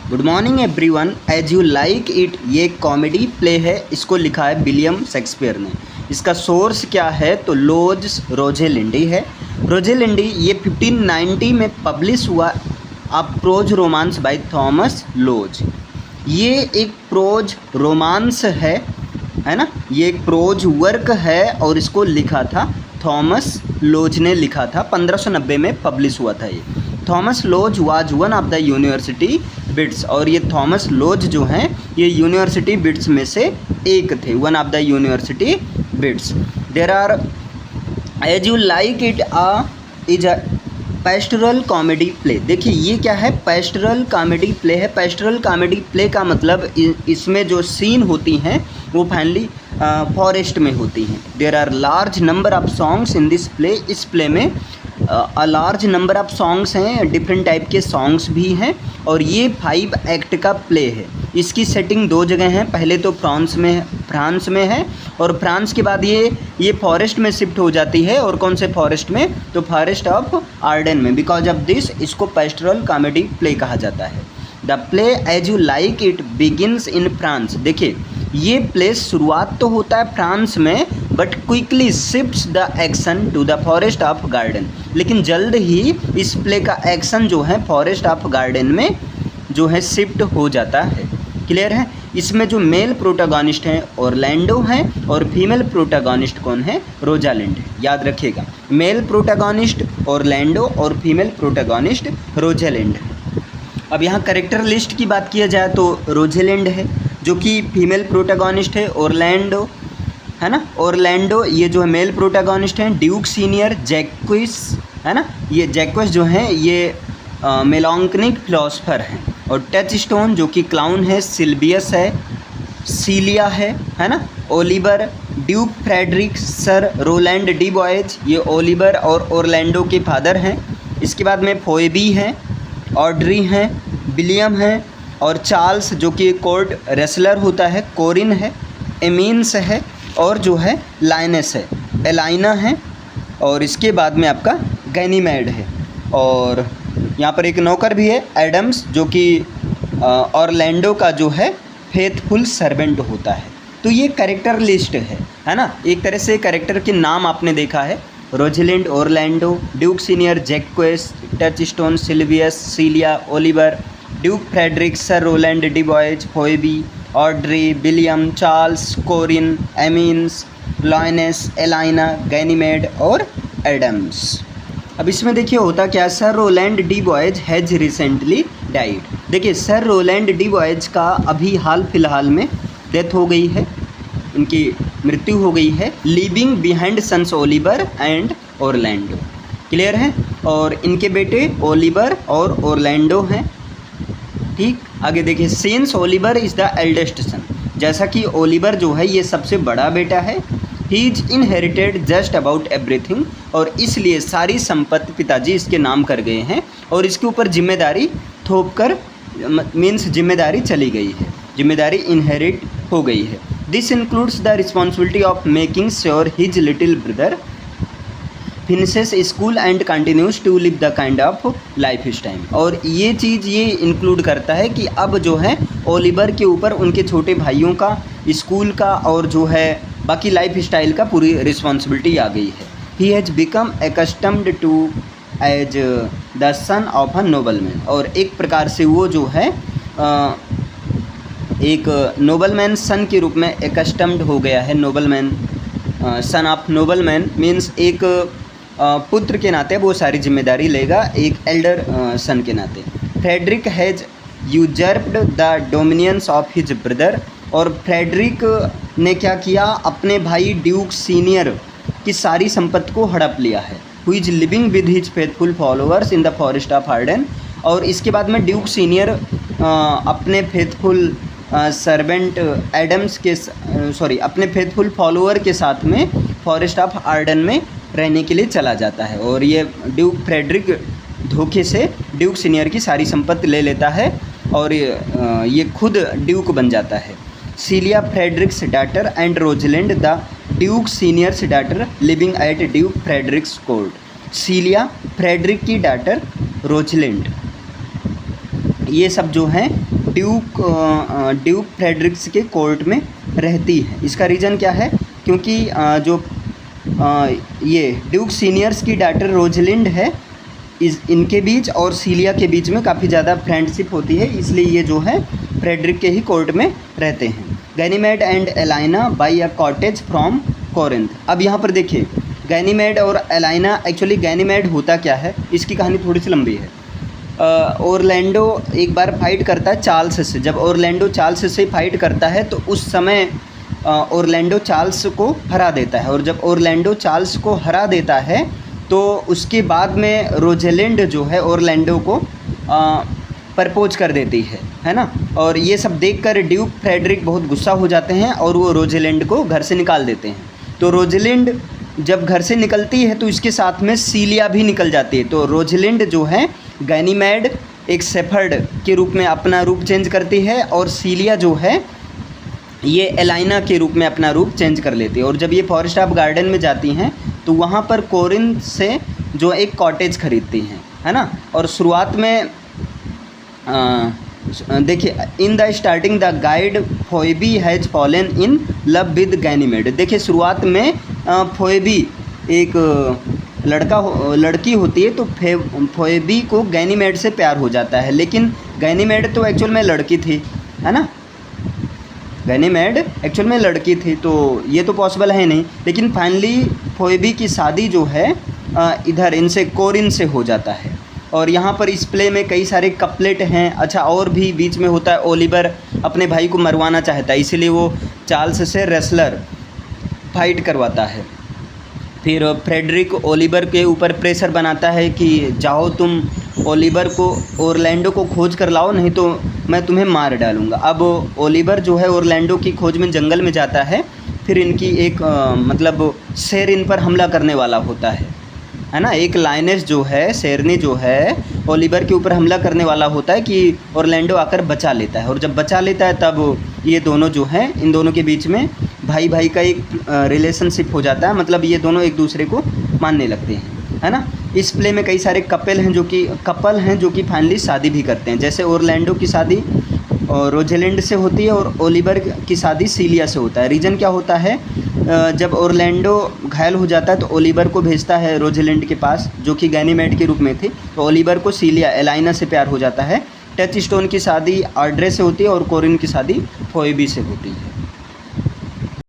Good morning everyone, as you like it ये comedy play है। इसको लिखा है विलियम शेक्सपियर ने। इसका सोर्स क्या है तो लोज रोजेलिंडी है। रोजेलिंडी ये 1590 में पब्लिश हुआ अ प्रोज रोमांस बाय थॉमस लोज। ये एक प्रोज रोमांस है ना, ये एक प्रोज वर्क है और इसको लिखा था थॉमस लोज ने लिखा था। 1590 में पब्लिश हुआ था ये। Thomas Lodge was one of the university wits, और ये थॉमस लोज जो हैं ये यूनिवर्सिटी बिट्स में से एक थे, one of the university wits. There are as you like it is a pastoral comedy play. देखिए ये क्या है, पेस्टोरल कॉमेडी प्ले है। पेस्टोरल कॉमेडी प्ले का मतलब इसमें जो सीन होती हैं वो फाइनली फॉरेस्ट में होती हैं। There are large number of songs in this play. इस प्ले में लार्ज नंबर ऑफ सॉन्ग्स हैं, डिफरेंट टाइप के सॉन्ग्स भी हैं, और ये 5 एक्ट का प्ले है। इसकी सेटिंग 2 जगह हैं, पहले तो फ्रांस में है और फ्रांस के बाद ये फॉरेस्ट में शिफ्ट हो जाती है। और कौन से फॉरेस्ट में, तो फॉरेस्ट ऑफ आर्डेन में। बिकॉज ऑफ दिस इसको पेस्टोरल कॉमेडी प्ले कहा जाता है। The play as you like it begins in France. देखिए ये प्ले शुरुआत तो होता है फ्रांस में, but quickly shifts the action to the forest of garden. लेकिन जल्द ही इस प्ले का एक्शन जो है फॉरेस्ट ऑफ गार्डन में जो है शिफ्ट हो जाता है। क्लियर है। इसमें जो मेल प्रोटोगोनिस्ट हैं ऑरलैंडो हैं और फीमेल प्रोटोगोनिस्ट कौन है, रोजालिंड। याद रखिएगा, मेल प्रोटोगोनिस्ट ऑरलैंडो और फीमेल प्रोटोगोनिस्ट रोजालिंड। अब यहाँ कैरेक्टर लिस्ट की बात किया जाए तो रोजेलिंड है जो कि फीमेल प्रोटोगोनिस्ट है, ऑरलैंडो है ना, ऑरलैंडो ये जो है मेल प्रोटोगोनिस्ट हैं, ड्यूक सीनियर जैक्विस है ना, ये जैक्विस जो हैं ये मेलांकनिक फिलोसफर हैं, और टच स्टोन जो कि क्लाउन है, सिल्वियस है, सीलिया है ना, Oliver, Duke Frederick, Sir Rowland de Boys, ये ओलिवर और ऑरलैंडो के फादर हैं। इसके बाद में फोएबी हैं, ऑड्री हैं, विलियम हैं, और चार्ल्स जो कि कोर्ट रेसलर होता है, कोरिन है, एमीन्स है, और जो है लाइनस है, एलाइना है, और इसके बाद में आपका गैनीमेड है, और यहाँ पर एक नौकर भी है एडम्स जो कि ऑरलैंडो का जो है फेथफुल सर्वेंट होता है। तो ये कैरेक्टर लिस्ट है ना। एक तरह से कैरेक्टर के नाम आपने देखा है, Rosalind, Orlando, Duke Senior Jaques, Touchstone, Silvius, Celia, Oliver, Duke Frederick, Sir Rowland de Boys, Phoebe, Audrey, William, Charles, Corin, Amiens, Linus, Aliena, Ganymede और एडम्स। अब इसमें देखिए होता क्या, Sir Rowland de Boys has recently died. देखिए Sir Rowland de Boys का अभी हाल फिलहाल में डेथ हो गई है, इनकी मृत्यु हो गई है, leaving behind sons Oliver and Orlando. Clear है। और इनके बेटे ओलिवर और ऑरलैंडो हैं। ठीक, आगे देखिए, since Oliver is the eldest son, जैसा कि ओलिवर जो है ये सबसे बड़ा बेटा है। He is inherited just about everything, और इसलिए सारी संपत्ति पिताजी इसके नाम कर गए हैं और इसके ऊपर जिम्मेदारी थोप कर मीन्स जिम्मेदारी चली गई है, जिम्मेदारी इनहेरिट हो गई है। This includes the responsibility of making sure his little brother finishes school and continues to live the kind of life style. और ये चीज़ ये इंक्लूड करता है कि अब जो है ओलिवर के ऊपर उनके छोटे भाइयों का, स्कूल का, और जो है बाकी लाइफ स्टाइल का पूरी रिस्पॉन्सिबिलिटी आ गई है। He has become accustomed to as the son of a nobleman, और एक प्रकार से वो जो है एक नोबलमैन सन के रूप में एक्स्टम्ड हो गया है। Nobleman son of nobleman means एक पुत्र के नाते वो सारी जिम्मेदारी लेगा, एक एल्डर सन के नाते। Frederick has usurped the dominions of his brother, और फ्रेडरिक ने क्या किया, अपने भाई ड्यूक सीनियर की सारी संपत्ति को हड़प लिया है। Who is living with his faithful followers in the forest of Arden, और इसके बाद में ड्यूक सीनियर अपने फेथफुल सर्वेंट एडम्स के अपने फेथफुल फॉलोअर के साथ में फॉरेस्ट ऑफ आर्डन में रहने के लिए चला जाता है। और ये ड्यूक फ्रेडरिक धोखे से ड्यूक सीनियर की सारी संपत्ति ले लेता है और ये खुद ड्यूक बन जाता है। Celia Frederick's daughter and Rosalind the Duke Senior's daughter living at Duke Frederick's court. Celia Frederick की डॉटर रोजलिंड, ये सब जो हैं ड्यूक फ्रेडरिक्स के कोर्ट में रहती है। इसका रीज़न क्या है? क्योंकि ये ड्यूक सीनियर्स की डॉटर रोजलिंड है, इनके बीच और सीलिया के बीच में काफ़ी ज़्यादा फ्रेंडशिप होती है, इसलिए ये जो है फ्रेडरिक के ही कोर्ट में रहते हैं। Ganymede and Aliena buy a cottage from Corinth. अब यहाँ पर देखिए गैनीमेड और एलाइना, एक्चुअली गैनीमेड होता क्या है, इसकी कहानी थोड़ी सी लंबी है। ओरलैंडो एक बार फाइट करता है चार्ल्स से। जब ओरलैंडो चार्ल्स से फाइट करता है तो उस समय ओरलैंडो चार्ल्स को हरा देता है, और जब ओरलैंडो चार्ल्स को हरा देता है तो उसके बाद में रोजेलिंड जो है ओरलैंडो को प्रपोज कर देती है ना। और ये सब देखकर ड्यूक फ्रेडरिक बहुत गुस्सा हो जाते हैं और वो रोजेलिंड को घर से निकाल देते हैं। तो रोजेलिंड जब घर से निकलती है तो इसके साथ में सीलिया भी निकल जाती है। तो रोजेलिंड जो है गैनीमेड एक शेफर्ड के रूप में अपना रूप चेंज करती है, और सीलिया जो है ये एलाइना के रूप में अपना रूप चेंज कर लेती है। और जब ये फॉरेस्ट ऑफ गार्डन में जाती हैं तो वहाँ पर कोरिंथ से जो एक कॉटेज खरीदती हैं, है ना। और शुरुआत में देखिए, in the starting the guide Phoebe has fallen in love with Ganymede. देखिए शुरुआत में फोएबी एक लड़की होती है, तो फोएबी को गैनीमेड से प्यार हो जाता है, लेकिन गैनीमेड तो एक्चुअल में लड़की थी, है ना। गैनीमेड एक्चुअल में लड़की थी, तो ये तो पॉसिबल है नहीं। लेकिन फाइनली फोएबी की शादी जो है इधर इनसे कोरिन से हो जाता है। और यहाँ पर इस प्ले में कई सारे कपलेट हैं। अच्छा, और भी बीच में होता है, ओलिवर अपने भाई को मरवाना चाहता है, इसीलिए वो चार्ल्स से रेसलर फाइट करवाता है। फिर फ्रेडरिक ओलिवर के ऊपर प्रेशर बनाता है कि जाओ तुम ओलिवर को, ओरलैंडो को खोज कर लाओ, नहीं तो मैं तुम्हें मार डालूँगा। अब ओलिवर जो है ओरलैंडो की खोज में जंगल में जाता है। फिर इनकी एक मतलब शेर इन पर हमला करने वाला होता है ना। एक लायनेस जो है, शेरनी जो है, ओलिवर के ऊपर हमला करने वाला होता है कि ओरलैंडो आकर बचा लेता है। और जब बचा लेता है तब ये दोनों जो हैं, इन दोनों के बीच में भाई भाई का एक रिलेशनशिप हो जाता है, मतलब ये दोनों एक दूसरे को मानने लगते हैं, है ना। इस प्ले में कई सारे कपल हैं जो कि फाइनली शादी भी करते हैं। जैसे ओरलैंडो की शादी और रोजेलिंड से होती है और ओलिवर की शादी सीलिया से होता है। रीज़न क्या होता है, जब ओरलैंडो घायल हो जाता है तो ओलिवर को भेजता है रोजेलिंड के पास, जो कि गैनीमेड के रूप में थी। तो ओलिवर को सीलिया एलाइना से प्यार हो जाता है। टच स्टोन की शादी ऑड्रे से होती है और कोरिन की शादी फोएबी से होती है।